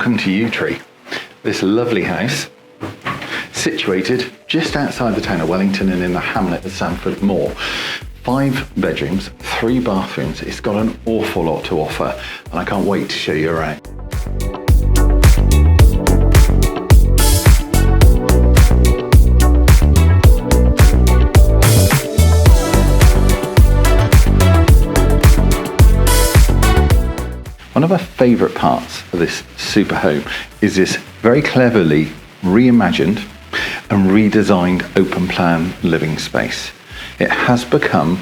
Welcome to Yew Tree, this lovely house situated just outside the town of Wellington and in the hamlet of Sandford Moor. 5 bedrooms, 3 bathrooms. It's got an awful lot to offer and I can't wait to show you around. One of our favourite parts of this super home is this very cleverly reimagined and redesigned open plan living space. It has become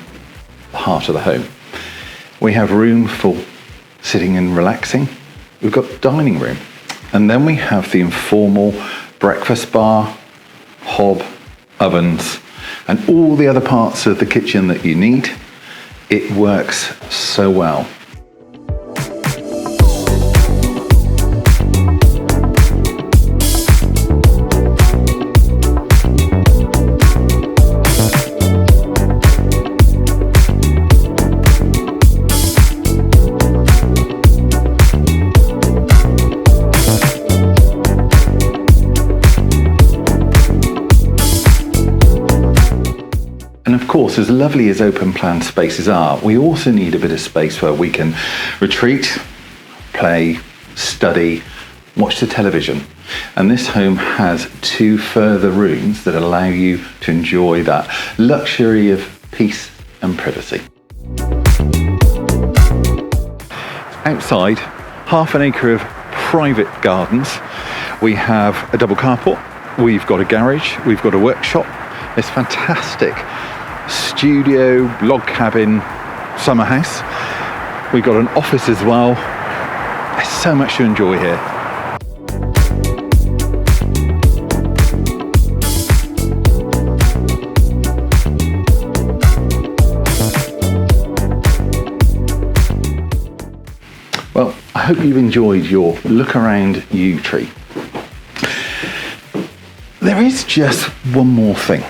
the heart of the home. We have room for sitting and relaxing. We've got dining room. And then we have the informal breakfast bar, hob, ovens, and all the other parts of the kitchen that you need. It works so well. And of course, as lovely as open plan spaces are, we also need a bit of space where we can retreat, play, study, watch the television. And this home has 2 further rooms that allow you to enjoy that luxury of peace and privacy. Outside, half an acre of private gardens. We have a double carport, we've got a garage, we've got a workshop. This fantastic studio, log cabin, summer house. We've got an office as well. There's so much to enjoy here. Well, I hope you've enjoyed your look around Yew Tree. There is just one more thing.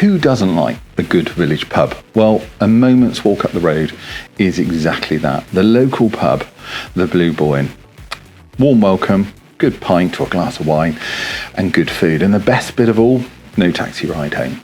Who doesn't like a good village pub? Well, a moment's walk up the road is exactly that. The local pub, the Blue Boy. Warm welcome, good pint or a glass of wine, and good food. And the best bit of all, no taxi ride home.